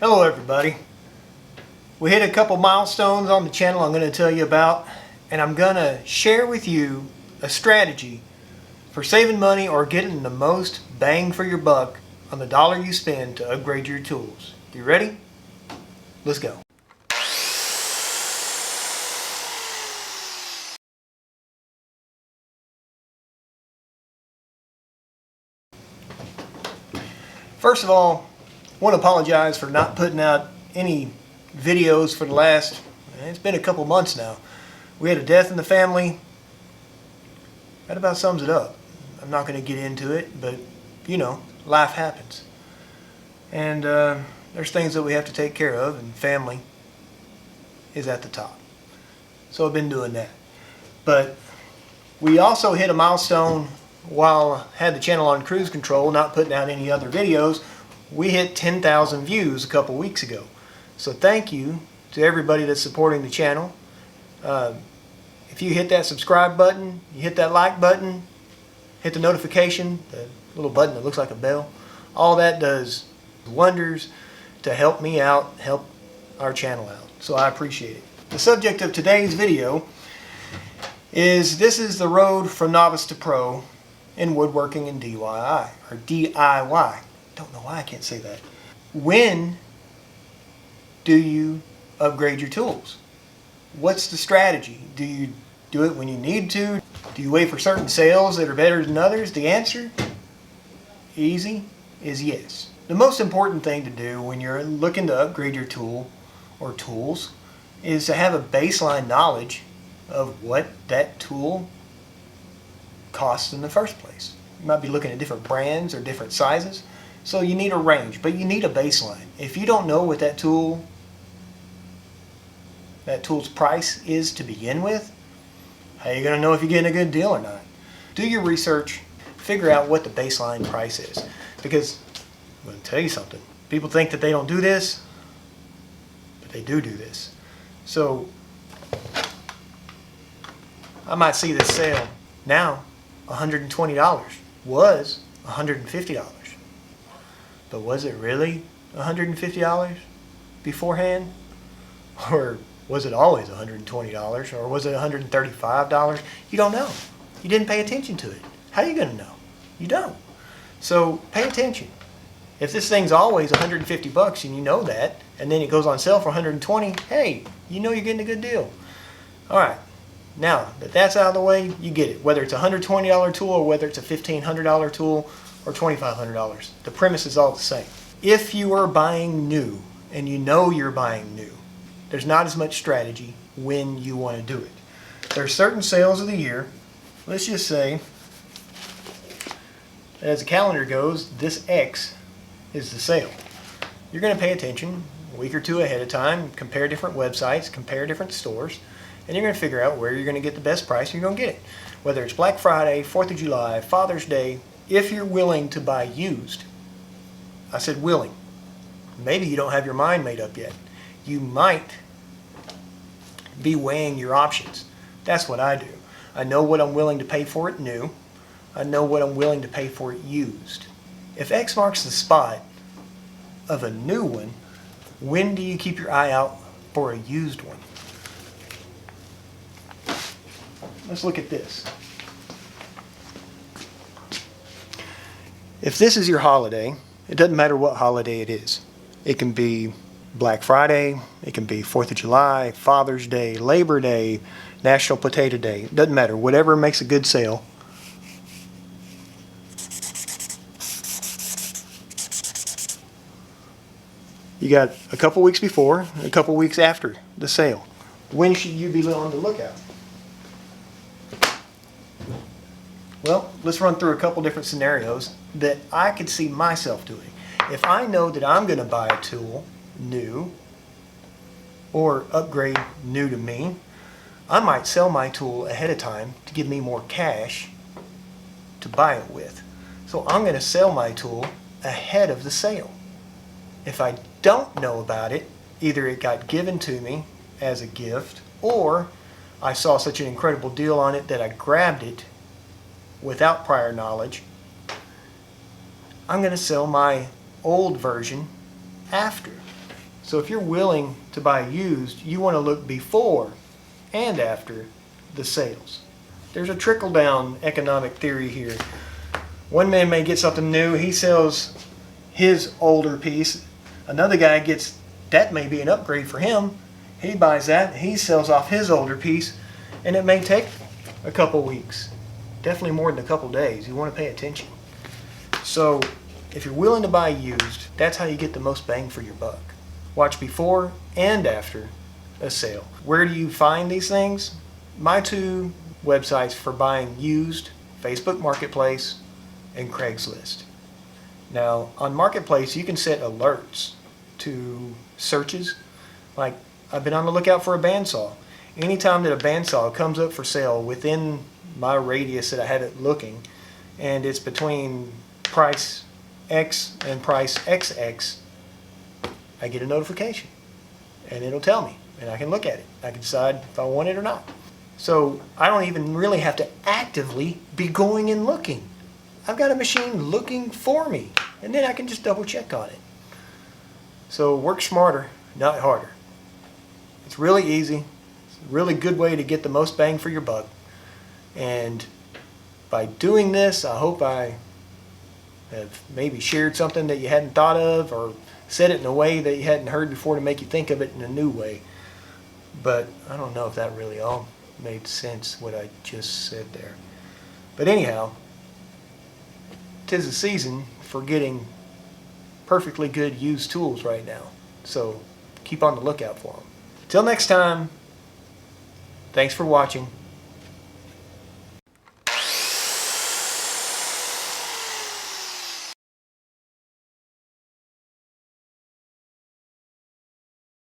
Hello everybody. We hit a couple milestones on the channel I'm going to tell you about, and I'm going to share with you a strategy for saving money or getting the most bang for your buck on the dollar you spend to upgrade your tools. You ready? Let's go. First of all, I want to apologize for not putting out any videos for the last, it's been a couple months now. We had a death in the family. That about sums it up. I'm not going to get into it, but you know, life happens. And there's things that we have to take care of, and family is at the top. So I've been doing that. But we also hit a milestone while I had the channel on cruise control, not putting out any other videos. We hit 10,000 views a couple weeks ago. So thank you to everybody that's supporting the channel. If you hit that subscribe button, you hit that like button, hit the notification, the little button that looks like a bell, all that does wonders to help me out, help our channel out. So I appreciate it. The subject of today's video is this is the road from novice to pro in woodworking and DIY, or DIY. Don't know why I can't say that. When do you upgrade your tools? What's the strategy? Do you do it when you need to? Do you wait for certain sales that are better than others? The answer, easy, is yes. The most important thing to do when you're looking to upgrade your tool or tools is to have a baseline knowledge of what that tool costs in the first place. You might be looking at different brands or different sizes, so you need a range, but you need a baseline. If you don't know what that tool's price is to begin with, how are you going to know if you're getting a good deal or not? Do your research, figure out what the baseline price is. Because, I'm going to tell you something, people think that they don't do this, but they do this. So, I might see this sale now, $120, was $150. But was it really $150 beforehand? Or was it always $120? Or was it $135? You don't know. You didn't pay attention to it. How are you going to know? You don't. So pay attention. If this thing's always $150 and you know that, and then it goes on sale for $120, hey, you know you're getting a good deal. All right. Now that that's out of the way, you get it. Whether it's a $120 tool or whether it's a $1,500 tool or $2,500. The premise is all the same. If you are buying new and you know you're buying new, there's not as much strategy when you want to do it. There are certain sales of the year. Let's just say, as the calendar goes, this X is the sale. You're going to pay attention a week or two ahead of time, compare different websites, compare different stores, and you're going to figure out where you're going to get the best price and you're going to get it. Whether it's Black Friday, 4th of July, Father's Day, if you're willing to buy used. I said willing. Maybe you don't have your mind made up yet. You might be weighing your options. That's what I do. I know what I'm willing to pay for it new. I know what I'm willing to pay for it used. If X marks the spot of a new one, when do you keep your eye out for a used one? Let's look at this. If this is your holiday, it doesn't matter what holiday it is. It can be Black Friday, it can be 4th of July, Father's Day, Labor Day, National Potato Day. It doesn't matter. Whatever makes a good sale. You got a couple weeks before, and a couple weeks after the sale. When should you be on the lookout? Well, let's run through a couple different scenarios that I could see myself doing. If I know that I'm going to buy a tool new or upgrade new to me, I might sell my tool ahead of time to give me more cash to buy it with. So I'm going to sell my tool ahead of the sale. If I don't know about it, either it got given to me as a gift or I saw such an incredible deal on it that I grabbed it without prior knowledge, I'm going to sell my old version after. So if you're willing to buy used, you want to look before and after the sales. There's a trickle-down economic theory here. One man may get something new, he sells his older piece. Another guy gets, that may be an upgrade for him. He buys that, he sells off his older piece, and it may take a couple weeks. Definitely more than a couple days. You want to pay attention. So if you're willing to buy used, that's how you get the most bang for your buck. Watch before and after a sale. Where do you find these things? My two websites for buying used: Facebook Marketplace and Craigslist. Now on Marketplace you can set alerts to searches. Like, I've been on the lookout for a bandsaw. Anytime that a bandsaw comes up for sale within my radius that I have it looking, and it's between price X and price XX, I get a notification and it'll tell me, and I can look at it. I can decide if I want it or not. So I don't even really have to actively be going and looking. I've got a machine looking for me, and then I can just double check on it. So work smarter, not harder. It's really easy. It's a really good way to get the most bang for your buck. And by doing this, I hope I have maybe shared something that you hadn't thought of, or said it in a way that you hadn't heard before to make you think of it in a new way. But I don't know if that really all made sense, what I just said there. But anyhow, 'tis the season for getting perfectly good used tools right now. So keep on the lookout for them. Till next time, thanks for watching.